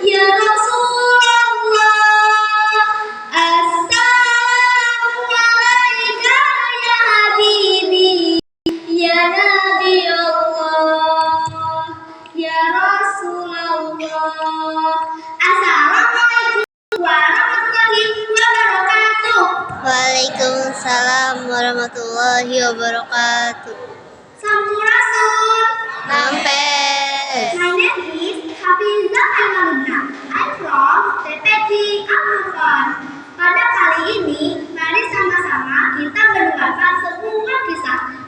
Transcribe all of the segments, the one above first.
ya Rasulullah. Assalamu alaika ya Habibi, ya Nabi Allah, ya Rasulullah. Assalamualaikum warahmatullahi wabarakatuh. Waalaikumsalam warahmatullahi wabarakatuh. Sampurasun. Nampes. My name is Hafiza Aimanuna. I'm from TPQ Al-Furqan. Pada kali ini, mari sama-sama kita mendengarkan sebuah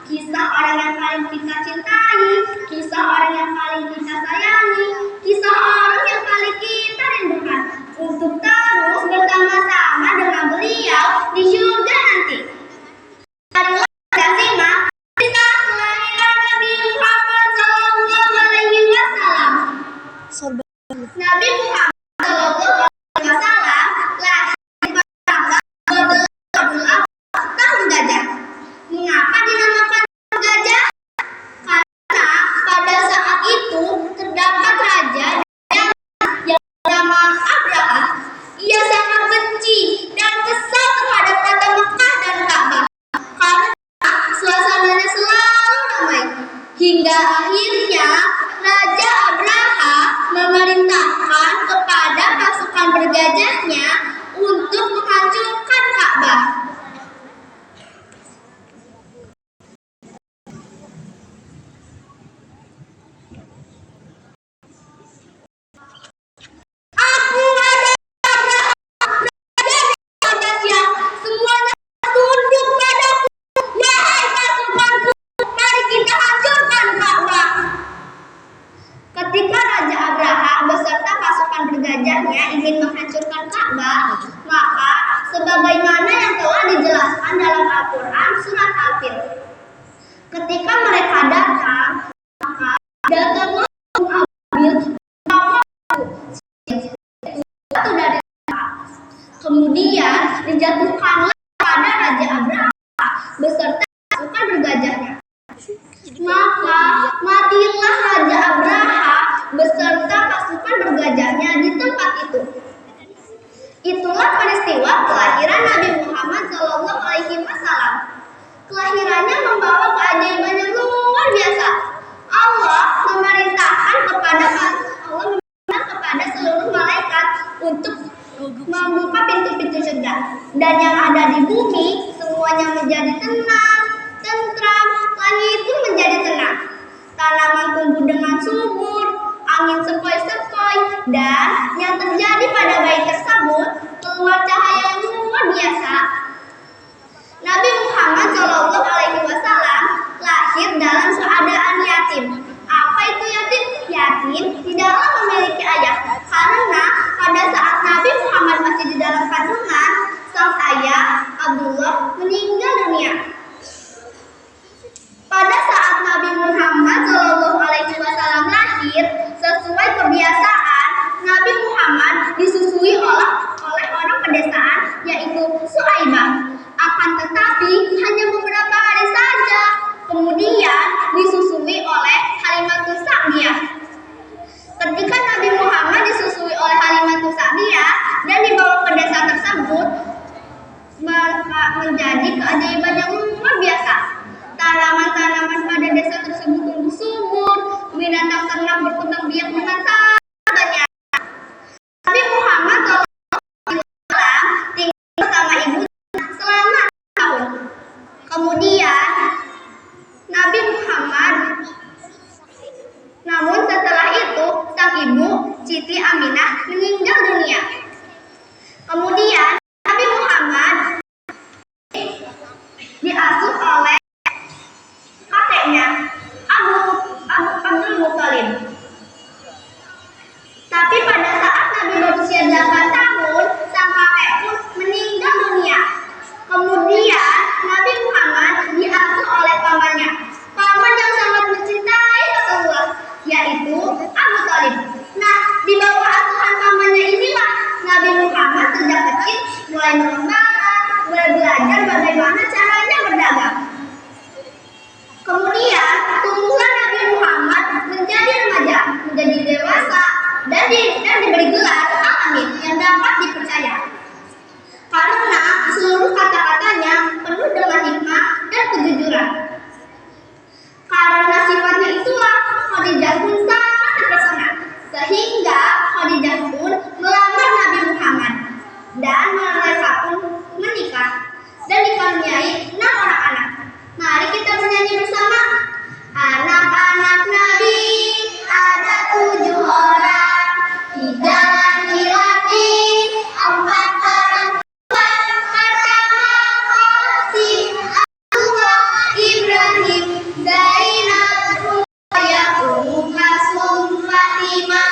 kisah orang yang paling kita cintai, kisah orang yang paling kita sayangi, kisah orang yang paling kita rindukan, untuk terus bersama-sama dengan beliau di surga nanti. Marilah kita simak kisah kelahiran Nabi Muhammad SAW. Nabi Muhammad SAW lahir pada tanggal 12 tahun gajah. Mengapa dinamakan gajah? Karena pada saat itu terdapat raja yang bernama Abraha. Ia sangat benci dan kesal terhadap kota Mekah dan Ka'bah karena suasananya selalu ramai. Hingga akhirnya Raja Abraha memerintahkan kepada pasukan bergajahnya untuk menghancurkan Ka'bah. Aku adalah Raja Gajah, semuanya tunduk padaku. Wahai pasukanku, mari kita hancurkan Ka'bah. Ketika Raja Abraha beserta pasukan bergajahnya ingin menghancurkan Ka'bah, maka sebagaimana yang telah dijelaskan dalam Al-Quran surat Al-Fil, ketika mereka datang, maka datanglah Abu Abil jatuh dari atas. Kemudian dijatuhkanlah pada Raja Abraha beserta pasukan bergajahnya. Maka matilah Raja Abraha beserta pasukan bergajahnya di tempat itu. Itulah peristiwa kelahiran Nabi Muhammad SAW. Kelahirannya membawa keajaiban yang luar biasa. Allah memerintahkan kepada seluruh malaikat untuk membuka pintu-pintu surga, dan yang ada di bumi semuanya menjadi tenang, tentram, langit pun menjadi tenang, tanaman tumbuh dengan subur, angin sepoi-sepoi, dan yang terjadi pada bayi tersebut keluar cahaya yang luar biasa. Nabi Muhammad SAW lahir dalam keadaan yatim. Apa itu yatim? Yatim tidaklah memiliki ayah, karena pada saat Nabi Muhammad masih di dalam kandungan, sang ayah Abdullah meninggal dunia. Pada saat Nabi Muhammad SAW lahir, sesuai kebiasaan, Nabi Muhammad disusui oleh orang pedesaan, yaitu Suaibah. Akan tetapi hanya beberapa hari saja, kemudian disusui oleh Halimatus Sa'diyah. Ketika Nabi Muhammad disusui oleh Halimatus Sa'diyah dan dibawa ke desa tersebut, menjadi keajaiban yang luar biasa. Tanaman-tanaman pada desa tersebut tumbuh subur, binatang ternak berkembang biak dengan sangat banyak. Nabi Muhammad SAW tinggal bersama ibunya selama 6 tahun. Kemudian Nabi Muhammad, namun setelah itu sang ibu Siti Aminah meninggal dunia. Kemudian Nabi Muhammad diasuh oleh kakeknya Abdul Muthalib. Tapi pada saat Nabi berusia 8 tahun, sang kakek pun meninggal dunia. Kemudian Nabi Muhammad diasuh oleh pamannya, paman yang sangat mencintai Rasulullah, yaitu Abu Thalib. Nah, di bawah asuhan pamannya inilah Nabi Muhammad sejak kecil mulai mengembangkan, mulai belajar bagaimana caranya berdagang. Kemudian tumbuhlah Nabi Muhammad menjadi remaja, menjadi dan diberi gelar Al-Amin yang dapat dipercaya. Karena seluruh kata-katanya penuh dengan hikmah dan kejujuran. Karena sifatnya itulah Khadijah pun sangat terpesona, sehingga Khadijah pun melamar Nabi Muhammad dan mereka pun menikah dan dikaruniai 6 orang anak. Mari kita bernyanyi bersama. Anak-anak Nabi ada 7 orang, 3 laki-laki, 4 perempuan. Pertama Qasim, Abdullah, Ibrahim, Zainab, Ruqayyah, Ummu Kalsum, Fatimah.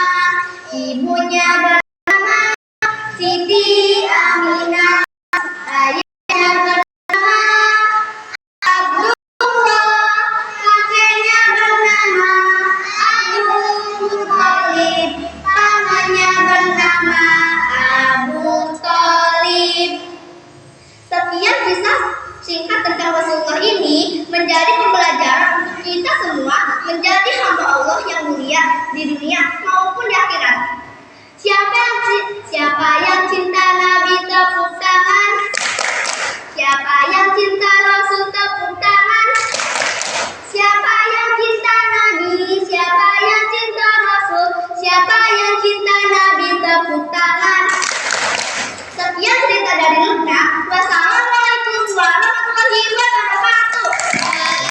Ibunya bernama Siti Aminah, ayahnya bernama Abdullah, kakeknya bernama Abdul Muthalib, pamannya bernama Abu Thalib. Sekian kisah singkat tentang Rasulullah ini menjadi pembelajaran untuk kita semua menjadi hamba Allah yang mulia di dunia maupun di akhirat. Siapa yang